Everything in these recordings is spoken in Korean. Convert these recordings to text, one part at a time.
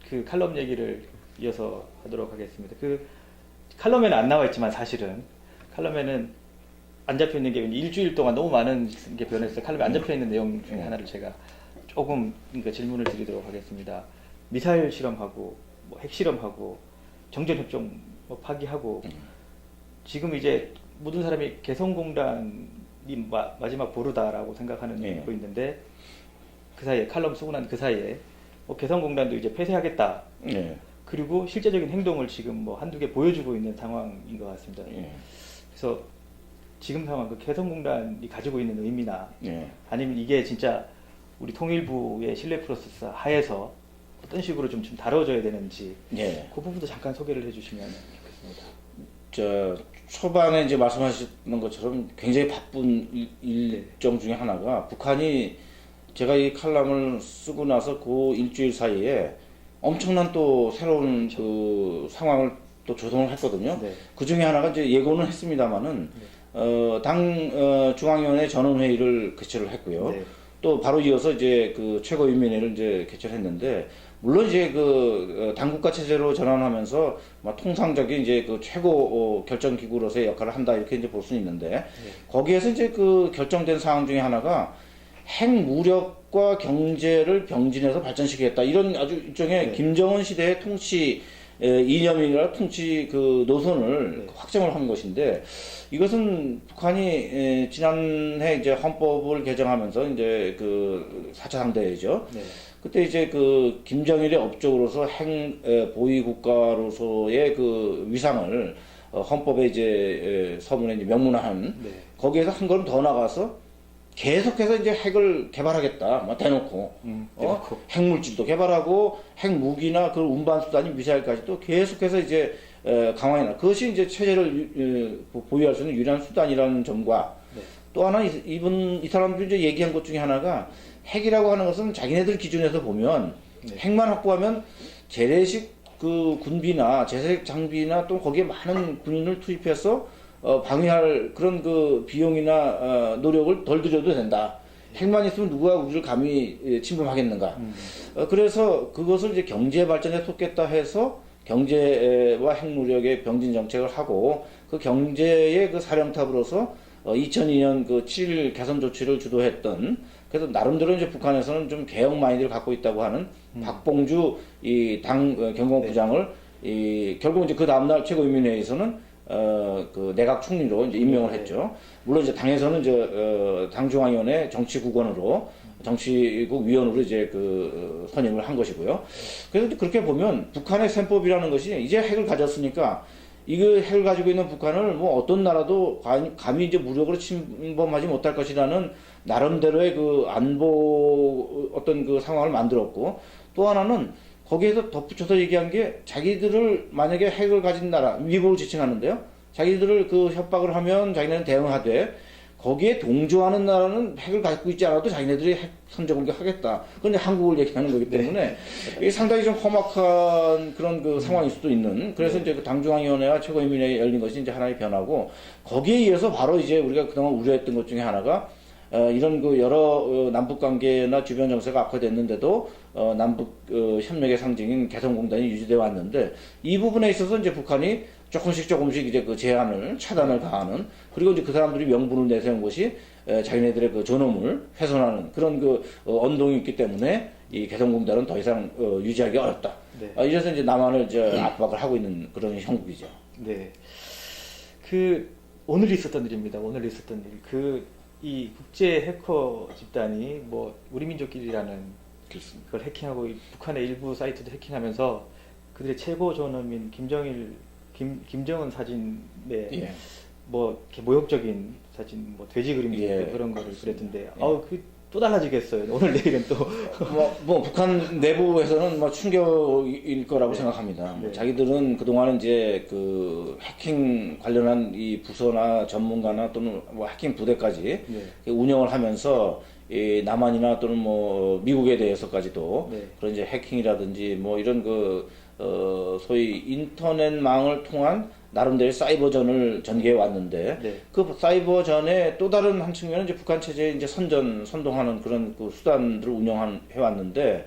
그 칼럼 얘기를 이어서 하도록 하겠습니다. 그 칼럼에는 안 나와 있지만 사실은 칼럼에는 안 잡혀 있는 게 일주일 동안 너무 많은 게 변했어요. 칼럼에 안 잡혀 있는 내용 중에 하나를 제가 조금 그러니까 질문을 드리도록 하겠습니다. 미사일 실험하고 뭐 핵실험하고 정전협정 뭐 파기하고 지금 이제 모든 사람이 개성공단이 마지막 보루다라고 생각하는 거 있는데 그 사이에 칼럼 쓰고 난 그 사이에 뭐 개성공단도 이제 폐쇄하겠다. 그리고 실제적인 행동을 지금 뭐 한두 개 보여주고 있는 상황인 것 같습니다. 그래서 지금 상황 그 개성공단이 가지고 있는 의미나 아니면 이게 진짜 우리 통일부의 신뢰 프로세스 하에서 어떤 식으로 좀 다뤄져야 되는지 그 부분도 잠깐 소개를 해주시면 좋겠습니다. 저 초반에 이제 말씀하셨는 것처럼 굉장히 바쁜 일정 중에 하나가 북한이 제가 이 칼럼을 쓰고 나서 그 일주일 사이에 엄청난 또 새로운 그 상황을 또 조성을 했거든요. 그 중에 하나가 이제 예고는 했습니다만은 당 중앙위원회 전원회의를 개최를 했고요. 또 바로 이어서 이제 그 최고인민회를 이제 개최를 했는데 물론 이제 그 당국가 체제로 전환하면서 막 통상적인 이제 그 최고 결정 기구로서의 역할을 한다 이렇게 이제 볼 수는 있는데 거기에서 이제 그 결정된 사항 중에 하나가 핵무력과 경제를 병진해서 발전시키겠다 이런 아주 일종의 김정은 시대의 통치 이념이나 통치 그 노선을 확정을 한 것인데 이것은 북한이 지난해 이제 헌법을 개정하면서 이제 그 4차 상대회죠. 그때 이제 그 김정일의 업적으로서 핵 보위 국가로서의 그 위상을 헌법에 이제 서문에 이제 명문화한 거기에서 한 걸음 더 나가서 계속해서 이제 핵을 개발하겠다, 막 대놓고, 핵물질도 개발하고, 핵무기나 그 운반 수단인 미사일까지도 계속해서 이제 강화해놔. 그것이 이제 체제를 보유할 수 있는 유일한 수단이라는 점과 또 하나 이 사람들이 이제 얘기한 것 중에 하나가 핵이라고 하는 것은 자기네들 기준에서 보면 핵만 확보하면 재래식 그 군비나 재래식 장비나 또 거기에 많은 군인을 투입해서 방위할 그런 그 비용이나 노력을 덜 들여도 된다. 핵만 있으면 누가 우리를 감히 침범하겠는가. 그래서 그것을 이제 경제 발전에 쏟겠다 해서 경제와 핵무력의 병진 정책을 하고 그 경제의 그 사령탑으로서 2002년 그 7.1 개선 조치를 주도했던 그래서 나름대로 이제 북한에서는 좀 개혁 마인드를 갖고 있다고 하는 박봉주 이 당 경공부장을 결국 이제 그 다음날 최고인민회의에서는 그 내각 총리로 이제 임명을 했죠. 물론 이제 당에서는 이제 당중앙위원회 정치국원으로 정치국 위원으로 이제 그 선임을 한 것이고요. 그래서 그렇게 보면 북한의 셈법이라는 것이 이제 핵을 가졌으니까 이거 핵을 가지고 있는 북한을 뭐 어떤 나라도 감히 이제 무력으로 침범하지 못할 것이라는 나름대로의 그 안보 어떤 그 상황을 만들었고 또 하나는 거기에서 덧붙여서 얘기한 게 자기들을 만약에 핵을 가진 나라, 미국을 지칭하는데요. 자기들을 그 협박을 하면 자기네는 대응하되 거기에 동조하는 나라는 핵을 갖고 있지 않아도 자기네들이 핵 선제 공격하겠다. 그런데 한국을 얘기하는 거기 때문에 이게 상당히 좀 험악한 그런 그 상황일 수도 있는. 그래서 이제 그 당중앙위원회와 최고인민회에 열린 것이 이제 하나의 변화고 거기에 의해서 바로 이제 우리가 그동안 우려했던 것 중에 하나가 이런 그 여러 남북 관계나 주변 정세가 악화됐는데도 남북 협력의 상징인 개성공단이 유지되어 왔는데 이 부분에 있어서 이제 북한이 조금씩 이제 그 제한을 차단을 가하는 그리고 이제 그 사람들이 명분을 내세운 것이 자기네들의 그 존엄을 훼손하는 그런 그 언동이 있기 때문에 이 개성공단은 더 이상 유지하기 어렵다. 이래서 이제 남한을 이제 압박을 하고 있는 그런 형국이죠. 네. 그 오늘 있었던 일입니다. 오늘 있었던 일. 이 국제 해커 집단이 뭐 우리민족끼리라는 그걸 해킹하고 북한의 일부 사이트도 해킹하면서 그들의 최고 존엄인 김정은 사진에 뭐 이렇게 모욕적인 사진, 뭐 돼지 그림 그런 거를 그랬던데, 또 달라지겠어요. 오늘 내일은 또 뭐 북한 내부에서는 뭐 충격일 거라고 생각합니다. 자기들은 그동안 이제 그 해킹 관련한 이 부서나 전문가나 또는 뭐 해킹 부대까지 운영을 하면서 이 남한이나 또는 뭐 미국에 대해서까지도 그런 이제 해킹이라든지 뭐 이런 소위 인터넷망을 통한 나름대로 사이버전을 전개해 왔는데 그 사이버전의 또 다른 한 측면은 이제 북한 체제에 이제 선동하는 그런 그 수단들을 운영해 왔는데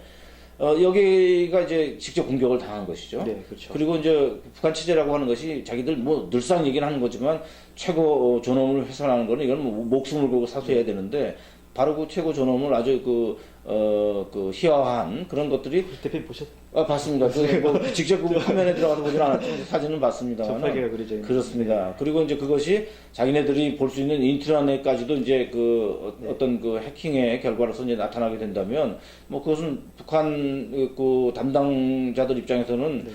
여기가 이제 직접 공격을 당한 것이죠. 네, 그렇죠. 그리고 이제 북한 체제라고 하는 것이 자기들 뭐 늘상 얘기는 하는 거지만 최고 존엄을 훼손하는 거는 이건 뭐 목숨을 걸고 사수해야 되는데 바로 그 최고 존엄을 아주 그 희화화한 그런 것들이 대표님 보셨죠? 봤습니다. 뭐 직접 그 화면에 들어가서 보지는 않았지만 사진은 봤습니다만. 전파기가 그려져 있는. 그렇습니다. 그리고 이제 그것이 자기네들이 볼 수 있는 인트라넷까지도 이제 어떤 그 해킹의 결과로서 이제 나타나게 된다면 뭐 그것은 북한 그 담당자들 입장에서는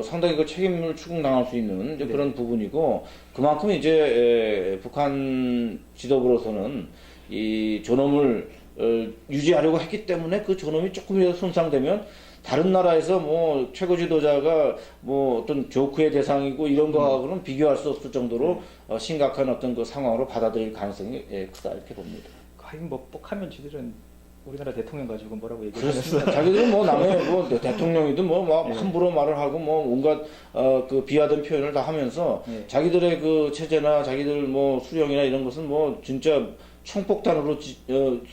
상당히 그 책임을 추궁당할 수 있는 이제 그런 부분이고 그만큼 이제 북한 지도부로서는 이 존엄을 유지하려고 했기 때문에 그 존엄이 조금이라도 손상되면 다른 나라에서 뭐 최고 지도자가 뭐 어떤 조크의 대상이고 이런 거하고는 비교할 수 없을 정도로 심각한 어떤 그 상황으로 받아들일 가능성이 크다 이렇게 봅니다. 하긴 뭐 뻑하면 지들은 우리나라 대통령 가지고 뭐라고 얘기를 그렇습니다. 자기들은 뭐 남의 뭐 대통령이든 뭐 막 함부로 말을 하고 뭐 온갖 그 비하된 표현을 다 하면서 자기들의 그 체제나 자기들 뭐 수령이나 이런 것은 뭐 진짜 총폭탄으로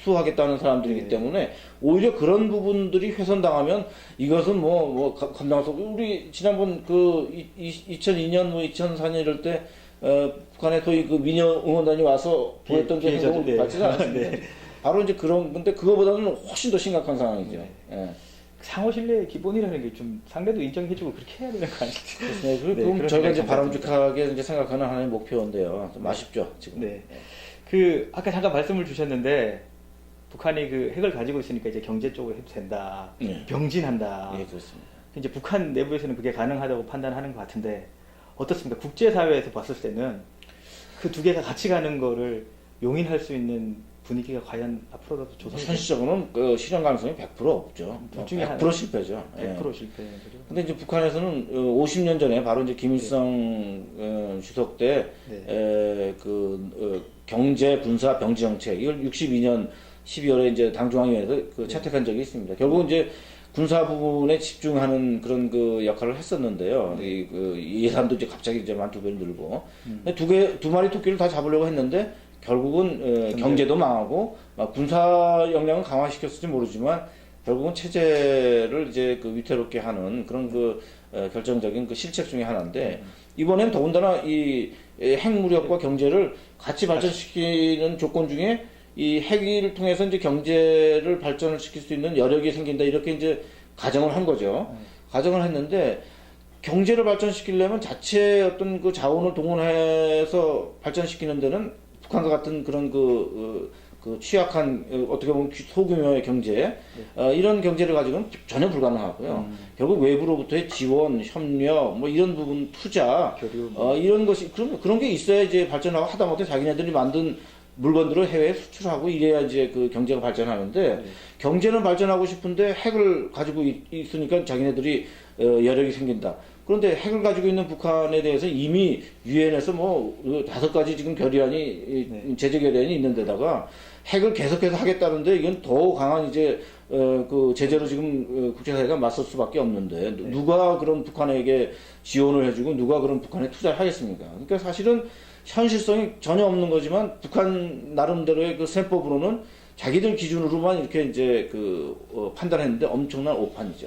수하겠다는 사람들이기 때문에 오히려 그런 부분들이 훼손당하면 이것은 뭐 감당할 수 없고 우리 지난번 그 2002년 뭐 2004년 이럴 때 북한에 소위 그 민여 응원단이 와서 보였던 게 행동을 받지 않았습니까? 바로 이제 그런 건데 그거보다는 훨씬 더 심각한 상황이죠. 상호 신뢰의 기본이라는 게 좀 상대도 인정해주고 그렇게 해야 되는 거 아니죠? 네, 그럼 저희가 이제 바람직하게 이제 생각하는 하나의 목표인데요. 좀 아쉽죠 지금. 네. 그 아까 잠깐 말씀을 주셨는데 북한이 그 핵을 가지고 있으니까 이제 경제 쪽으로 해도 된다, 병진한다. 예, 그렇습니다. 이제 북한 내부에서는 그게 가능하다고 판단하는 것 같은데 어떻습니까? 국제사회에서 봤을 때는 그 두 개가 같이 가는 거를 용인할 수 있는 분위기가 과연 앞으로라도 조성이 현실적으로는 그 실현 가능성이 100% 없죠. 둘 중에 100% 실패죠. 100% 실패인 거죠. 근데 이제 북한에서는 50년 전에 바로 이제 김일성 주석 때 경제 군사 병지 정책 이걸 62년 12월에 이제 당중앙위에서 채택한 적이 있습니다. 결국 이제 군사 부분에 집중하는 그런 그 역할을 했었는데요. 예산도 이제 갑자기 이제 한 2배로 늘고 두 마리 토끼를 다 잡으려고 했는데 결국은 경제도 망하고 군사 역량은 강화시켰을지 모르지만 결국은 체제를 이제 그 위태롭게 하는 그런 결정적인 실책 중에 하나인데 이번엔 더군다나 이 핵무력과 경제를 같이 발전시키는 조건 중에 이 핵을 통해서 이제 경제를 발전을 시킬 수 있는 여력이 생긴다 이렇게 이제 가정을 한 거죠. 가정을 했는데 경제를 발전시키려면 자체 어떤 그 자원을 동원해서 발전시키는 데는 북한과 같은 그런 취약한 어떻게 보면 소규모의 경제 이런 경제를 가지고는 전혀 불가능하고요. 결국 외부로부터의 지원, 협력, 뭐 이런 부분 투자, 교류, 이런 것이 그런 게 있어야 이제 발전하고 하다못해 자기네들이 만든 물건들을 해외에 수출하고 이래야 이제 그 경제가 발전하는데 경제는 발전하고 싶은데 핵을 가지고 있으니까 자기네들이 여력이 생긴다. 그런데 핵을 가지고 있는 북한에 대해서 이미 유엔에서 뭐 5가지 지금 결의안이 제재 결의안이 있는 데다가 핵을 계속해서 하겠다는데 이건 더 강한 이제 그 제재로 지금 국제사회가 맞설 수밖에 없는데 누가 그런 북한에게 지원을 해주고 누가 그런 북한에 투자를 하겠습니까? 그러니까 사실은 현실성이 전혀 없는 거지만 북한 나름대로의 그 셈법으로는 자기들 기준으로만 이렇게 이제 판단했는데 엄청난 오판이죠.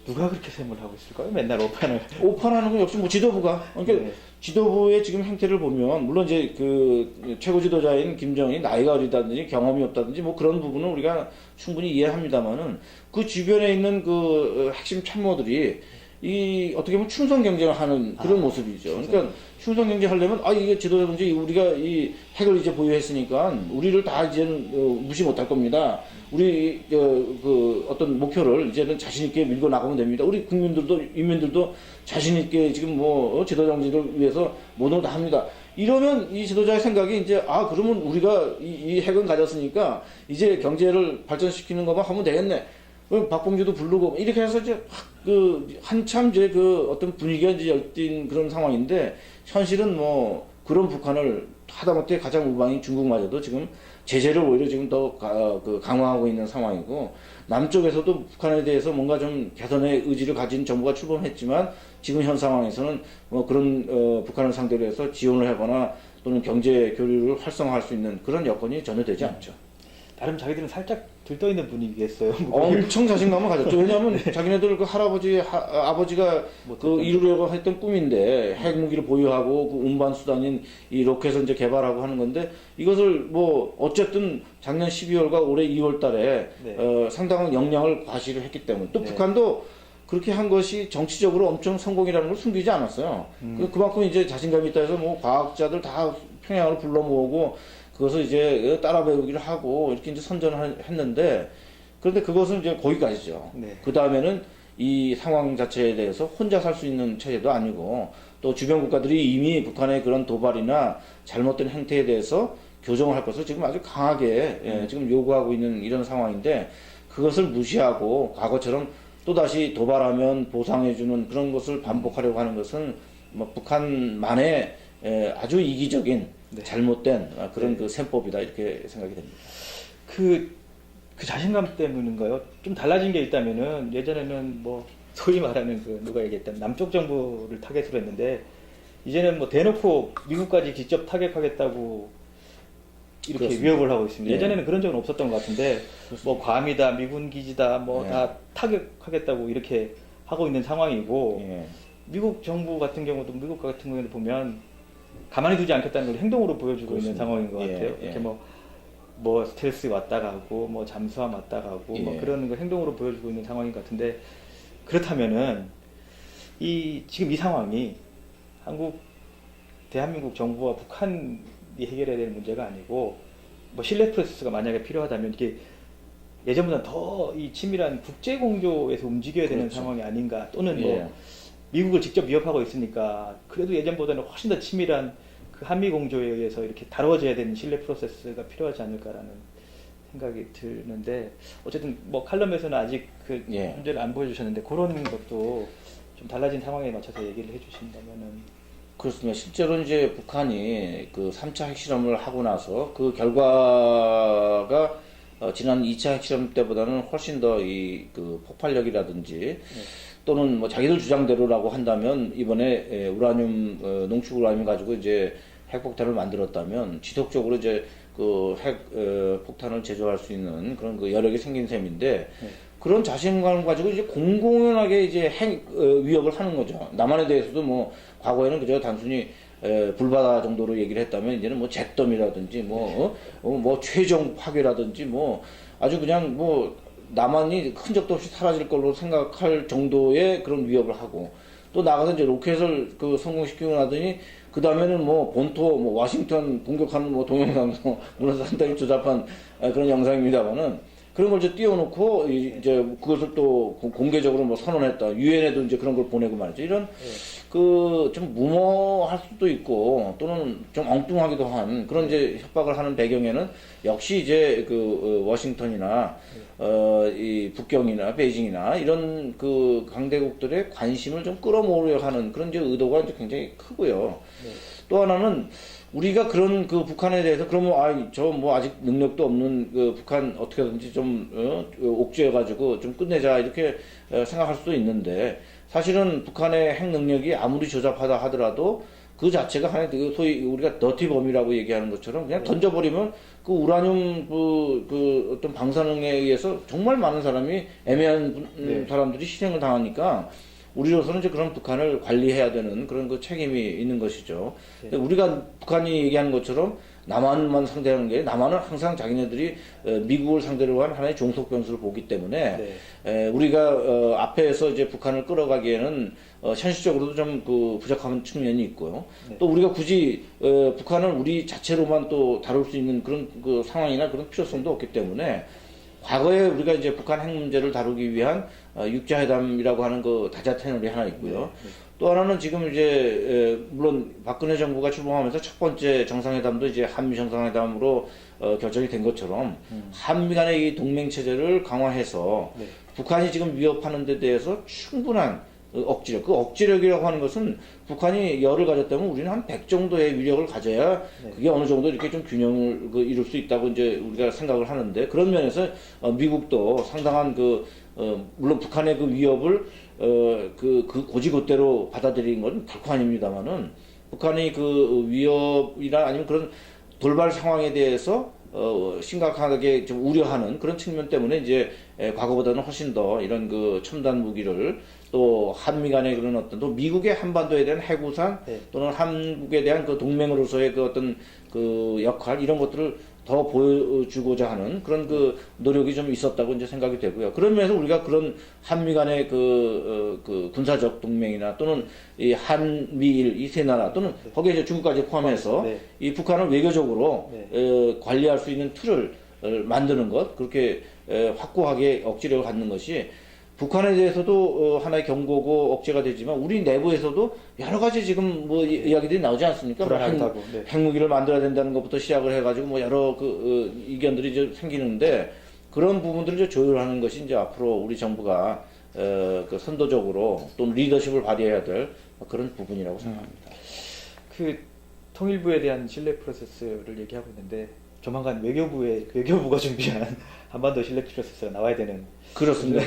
누가 그렇게 셈을 하고 있을까요? 맨날 오판을. 오판하는 건 역시 뭐 지도부가. 그러니까 지도부의 지금 행태를 보면 물론 이제 그 최고 지도자인 김정은이 나이가 어리다든지 경험이 없다든지 뭐 그런 부분은 우리가 충분히 이해합니다만은 그 주변에 있는 그 핵심 참모들이 이 어떻게 보면 충성 경쟁을 하는 그런 모습이죠. 그러니까 충성 경쟁 하려면 이게 지도자든지 우리가 이 핵을 이제 보유했으니까 우리를 다 이제는 무시 못할 겁니다. 우리 그 어떤 목표를 이제는 자신 있게 밀고 나가면 됩니다. 우리 국민들도 인민들도 자신 있게 지금 뭐 지도 정지를 위해서 모든 걸 다 합니다. 이러면 이 지도자의 생각이 이제 그러면 우리가 이 핵은 가졌으니까 이제 경제를 발전시키는 것만 하면 되겠네. 박봉주도 부르고 이렇게 해서 이제 한참 이제 어떤 분위기가 이제 열띤 그런 상황인데 현실은 뭐 그런 북한을 하다못해 가장 우방인 중국마저도 지금 제재를 오히려 지금 더 강화하고 있는 상황이고 남쪽에서도 북한에 대해서 뭔가 좀 개선의 의지를 가진 정부가 출범했지만 지금 현 상황에서는 뭐 그런 북한을 상대로 해서 지원을 하거나 또는 경제 교류를 활성화할 수 있는 그런 여건이 전혀 되지 않죠. 나름 자기들은 살짝 들떠 있는 분위기겠어요. 엄청 자신감을 가졌죠. 왜냐하면 자기네들 그 할아버지, 아버지가 그 이루려고 했던 꿈인데 핵무기를 보유하고 그 운반 수단인 이 로켓을 이제 개발하고 하는 건데 이것을 뭐 어쨌든 작년 12월과 올해 2월 달에 네. 상당한 역량을 과시를 했기 때문에 또 네. 북한도 그렇게 한 것이 정치적으로 엄청 성공이라는 걸 숨기지 않았어요. 그만큼 이제 자신감이 있다 해서 뭐 과학자들 다 평양을 불러 모으고 그것을 이제 따라 배우기를 하고 이렇게 이제 선전을 했는데 그런데 그것은 이제 거기까지죠. 네. 그 다음에는 이 상황 자체에 대해서 혼자 살 수 있는 체제도 아니고 또 주변 국가들이 이미 북한의 그런 도발이나 잘못된 행태에 대해서 교정을 할 것을 지금 아주 강하게 지금 요구하고 있는 이런 상황인데 그것을 무시하고 과거처럼 또다시 도발하면 보상해주는 그런 것을 반복하려고 하는 것은 뭐 북한만의 아주 이기적인 네. 잘못된 그런 네. 그 셈법이다 이렇게 생각이 됩니다. 그 자신감 때문인가요? 좀 달라진 게 있다면은 예전에는 뭐 소위 말하는 그 누가 얘기했던 남쪽 정부를 타겟으로 했는데 이제는 뭐 대놓고 미국까지 직접 타격하겠다고 이렇게 그렇습니다. 위협을 하고 있습니다. 예. 예전에는 그런 적은 없었던 것 같은데 뭐 괌이다, 미군 기지다, 뭐 예. 다 타격하겠다고 이렇게 하고 있는 상황이고 예. 미국 정부 같은 경우도 미국 같은 경우에도 보면 가만히 두지 않겠다는 걸 행동으로 보여주고 있는 그렇습니다. 상황인 것 예, 같아요. 예. 이렇게 뭐 스텔스 왔다 가고 뭐 잠수함 왔다 가고 뭐 예. 그런 걸 행동으로 보여주고 있는 상황인 것 같은데 그렇다면은 지금 이 상황이 대한민국 정부와 북한이 해결해야 되는 문제가 아니고 뭐 신뢰 프로세스가 만약에 필요하다면 이게 예전보다 더 이 치밀한 국제 공조에서 움직여야 되는 그렇죠. 상황이 아닌가 또는 예. 뭐 미국을 직접 위협하고 있으니까 그래도 예전보다는 훨씬 더 치밀한 그 한미 공조에 의해서 이렇게 다뤄져야 되는 신뢰 프로세스가 필요하지 않을까라는 생각이 드는데 어쨌든 뭐 칼럼에서는 아직 그 예. 문제를 안 보여주셨는데 그런 것도 좀 달라진 상황에 맞춰서 얘기를 해주신다면은 그렇습니다. 실제로 이제 북한이 그 3차 핵실험을 하고 나서 그 결과가 지난 2차 핵실험 때보다는 훨씬 더 이 그 폭발력이라든지 또는 뭐 자기들 주장대로라고 한다면 이번에 우라늄 농축 우라늄 가지고 이제 핵폭탄을 만들었다면 지속적으로 이제 그 핵 폭탄을 제조할 수 있는 그런 그 여력이 생긴 셈인데 그런 자신감을 가지고 이제 공공연하게 이제 핵 위협을 하는 거죠. 남한에 대해서도 뭐 과거에는 그저 단순히 불바다 정도로 얘기를 했다면 이제는 뭐 잿더미라든지 뭐 최종 파괴라든지 뭐 아주 그냥 뭐 남한이 흔적도 없이 사라질 걸로 생각할 정도의 그런 위협을 하고 또 나가서 이제 로켓을 그 성공시키고 나더니 그 다음에는 뭐 본토 뭐 워싱턴 공격하는 뭐 동영상도 물론 상당히 조잡한 그런 영상입니다만은 그런 걸 이제 띄워놓고 이제 그것을 또 공개적으로 뭐 선언했다. 유엔에도 이제 그런 걸 보내고 말이죠. 이런 그 좀 무모할 수도 있고 또는 좀 엉뚱하기도 한 그런 이제 협박을 하는 배경에는 역시 이제 그 워싱턴이나 이 북경이나 베이징이나 이런 그 강대국들의 관심을 좀 끌어모으려 하는 그런 이제 의도가 이제 굉장히 크고요. 또 하나는 우리가 그런 그 북한에 대해서 그러면 저 뭐 아직 능력도 없는 그 북한 어떻게든지 좀 옥죄어가지고 좀 끝내자 이렇게 생각할 수도 있는데 사실은 북한의 핵 능력이 아무리 조잡하다 하더라도 그 자체가 하나의 그 소위 우리가 더티범이라고 얘기하는 것처럼 그냥 던져버리면 그 우라늄 그 어떤 방사능에 의해서 정말 많은 사람이 애매한 사람들이 희생을 당하니까 우리로서는 이제 그런 북한을 관리해야 되는 그런 그 책임이 있는 것이죠. 근데 우리가 북한이 얘기하는 것처럼 남한만 상대하는 게 남한은 항상 자기네들이 미국을 상대로 한 하나의 종속 변수를 보기 때문에 우리가 앞에서 이제 북한을 끌어가기에는 현실적으로도 좀 그 부족한 측면이 있고요. 또 우리가 굳이 북한을 우리 자체로만 또 다룰 수 있는 그런 그 상황이나 그런 필요성도 없기 때문에 과거에 우리가 이제 북한 핵 문제를 다루기 위한 육자회담이라고 하는 그 다자 채널이 하나 있고요. 또 하나는 지금 이제 물론 박근혜 정부가 출범하면서 첫 번째 정상회담도 이제 한미 정상회담으로 결정이 된 것처럼 한미 간의 이 동맹 체제를 강화해서 북한이 지금 위협하는 데 대해서 충분한 억지력. 그 억지력이라고 하는 것은 북한이 열을 가졌다면 우리는 한 100 정도의 위력을 가져야 그게 어느 정도 이렇게 좀 균형을 이룰 수 있다고 이제 우리가 생각을 하는데 그런 면에서 미국도 상당한 물론 북한의 그 위협을 그 고지고대로 받아들인 건 결코 아닙니다만은 북한의 그 위협이나 아니면 그런 돌발 상황에 대해서 심각하게 좀 우려하는 그런 측면 때문에 이제 과거보다는 훨씬 더 이런 그 첨단 무기를 또 한미 간의 그런 어떤 또 미국의 한반도에 대한 해구상 네. 또는 한국에 대한 그 동맹으로서의 그 어떤 그 역할 이런 것들을 더 보여주고자 하는 그런 그 노력이 좀 있었다고 이제 생각이 되고요. 그런 면에서 우리가 그런 한미 간의 그 군사적 동맹이나 또는 이 한미일 이 세 나라 또는 거기에 이제 중국까지 포함해서 네. 이 북한을 외교적으로 네. 관리할 수 있는 틀을 만드는 것 그렇게 확고하게 억지력을 갖는 것이 북한에 대해서도 하나의 경고고 억제가 되지만 우리 내부에서도 여러 가지 지금 뭐 이야기들이 나오지 않습니까? 뭐 불안하다고. 네. 핵무기를 만들어야 된다는 것부터 시작을 해가지고 뭐 여러 그 이견들이 이제 생기는데 그런 부분들을 이제 조율하는 것이 이제 앞으로 우리 정부가 그 선도적으로 또는 리더십을 발휘해야 될 그런 부분이라고 생각합니다. 그 통일부에 대한 신뢰 프로세스를 얘기하고 있는데 조만간 외교부가 준비한 한반도 신뢰 프로세스가 나와야 되는. 그렇습니다.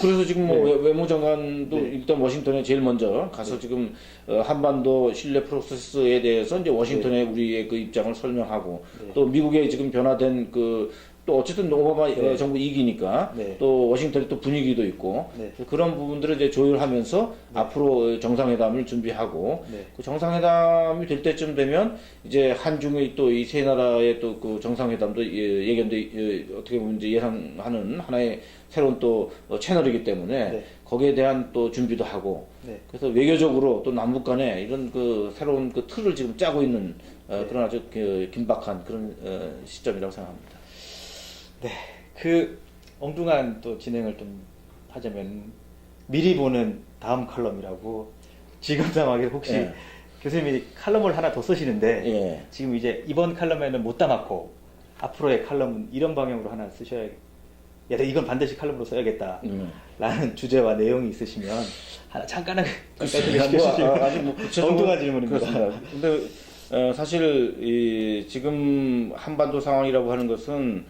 그래서 지금 뭐 네. 외무장관도 네. 일단 워싱턴에 제일 먼저 가서 지금 한반도 신뢰 프로세스에 대해서 이제 워싱턴에 우리의 그 입장을 설명하고 네. 또 미국의 지금 변화된 그 또 어쨌든 오바마 네. 정부 이기니까 네. 또 워싱턴에 또 분위기도 있고 네. 그런 부분들을 이제 조율하면서 앞으로 정상회담을 준비하고 네. 그 정상회담이 될 때쯤 되면 이제 한중의 또 이 세 나라의 또 그 정상회담도 예견도 어떻게 보면 이제 예상하는 하나의 새로운 또 채널이기 때문에 네. 거기에 대한 또 준비도 하고 네. 그래서 외교적으로 또 남북 간에 이런 그 새로운 그 틀을 지금 짜고 있는 그런 아주 그 긴박한 그런 시점이라고 생각합니다. 네, 그 엉뚱한 또 진행을 좀 하자면 미리 보는 다음 칼럼이라고 지금 상황에 혹시 예. 교수님이 칼럼을 하나 더 쓰시는데 예. 지금 이제 이번 칼럼에는 못 담았고 앞으로의 칼럼은 이런 방향으로 하나 쓰셔야 이건 반드시 칼럼으로 써야겠다 라는 주제와 내용이 있으시면 하나 잠깐 소개시켜주시면 아직 뭐 구체적으로 엉뚱한 질문입니다. 그렇습니다. 근데 사실 이 지금 한반도 상황이라고 하는 것은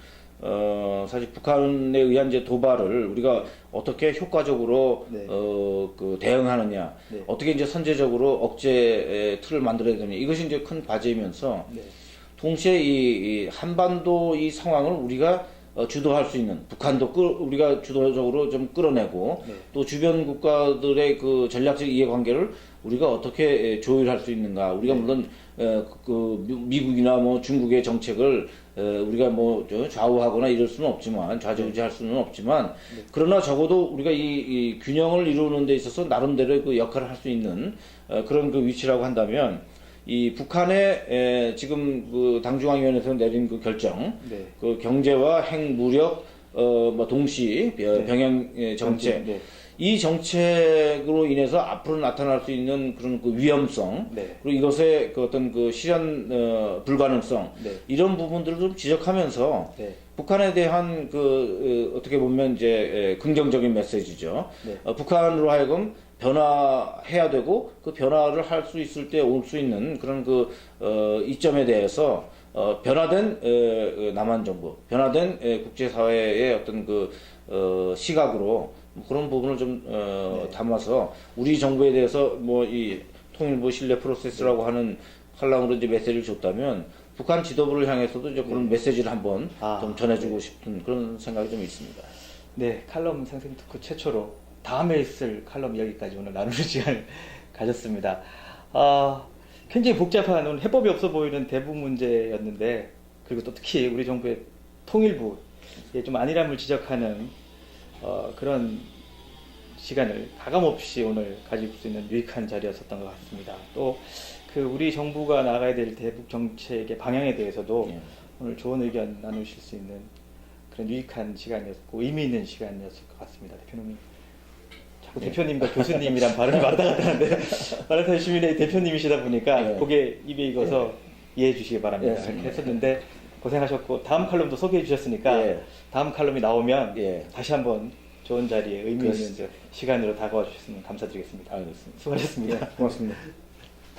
사실 북한에 의한 이제 도발을 우리가 어떻게 효과적으로 네. 그 대응하느냐, 네. 어떻게 이제 선제적으로 억제 틀을 만들어야 되느냐 이것이 이제 큰 과제이면서 네. 동시에 이 한반도 이 상황을 우리가 주도할 수 있는 북한도 우리가 주도적으로 좀 끌어내고 네. 또 주변 국가들의 그 전략적 이해관계를 우리가 어떻게 조율할 수 있는가 우리가 네. 물론 그 미국이나 뭐 중국의 정책을 우리가 뭐 좌우하거나 이럴 수는 없지만 좌지우지할 수는 없지만 네. 그러나 적어도 우리가 이 균형을 이루는 데 있어서 나름대로의 그 역할을 할 수 있는 그런 그 위치라고 한다면 이 북한의 지금 그 당중앙위원회에서 내린 그 결정, 네. 그 경제와 핵 무력 뭐 동시 병행 정책, 네. 이 정책으로 인해서 앞으로 나타날 수 있는 그런 그 위험성, 네. 그리고 이것의 그 어떤 그 실현 불가능성 네. 이런 부분들을 좀 지적하면서 네. 북한에 대한 그 어떻게 보면 이제 긍정적인 메시지죠. 네. 북한으로 하여금 변화해야 되고 그 변화를 할 수 있을 때 올 수 있는 그런 그 이점에 대해서 변화된 남한 정부, 변화된 국제사회의 어떤 그 시각으로 그런 부분을 좀 담아서 우리 정부에 대해서 뭐 이 통일부 신뢰 프로세스라고 하는 칼럼으로 이제 메시지를 줬다면 북한 지도부를 향해서도 이제 그런 메시지를 한번 좀 전해주고 싶은 그런 생각이 좀 있습니다. 네, 칼럼 생생 특후 최초로 다음에 있을 칼럼 이야기까지 오늘 나누는 시간을 가졌습니다. 굉장히 복잡한 오늘 해법이 없어 보이는 대북 문제였는데 그리고 또 특히 우리 정부의 통일부에 좀 안일함을 지적하는 그런 시간을 가감없이 오늘 가질 수 있는 유익한 자리였었던 것 같습니다. 또 그 우리 정부가 나가야 될 대북 정책의 방향에 대해서도 오늘 좋은 의견 나누실 수 있는 그런 유익한 시간이었고 의미 있는 시간이었을 것 같습니다. 대표님이 자꾸 대표님과 교수님이란 발음이 왔다 갔다 하는데 바른타임 시민의 대표님이시다 보니까 그게 입에 익어서 이해해 주시기 바랍니다. 이렇게 했었는데 고생하셨고 다음 칼럼도 소개해 주셨으니까 다음 칼럼이 나오면 다시 한번 좋은 자리에 의미 있는 시간으로 다가와 주셨으면 감사드리겠습니다. 알겠습니다. 수고하셨습니다. 고맙습니다.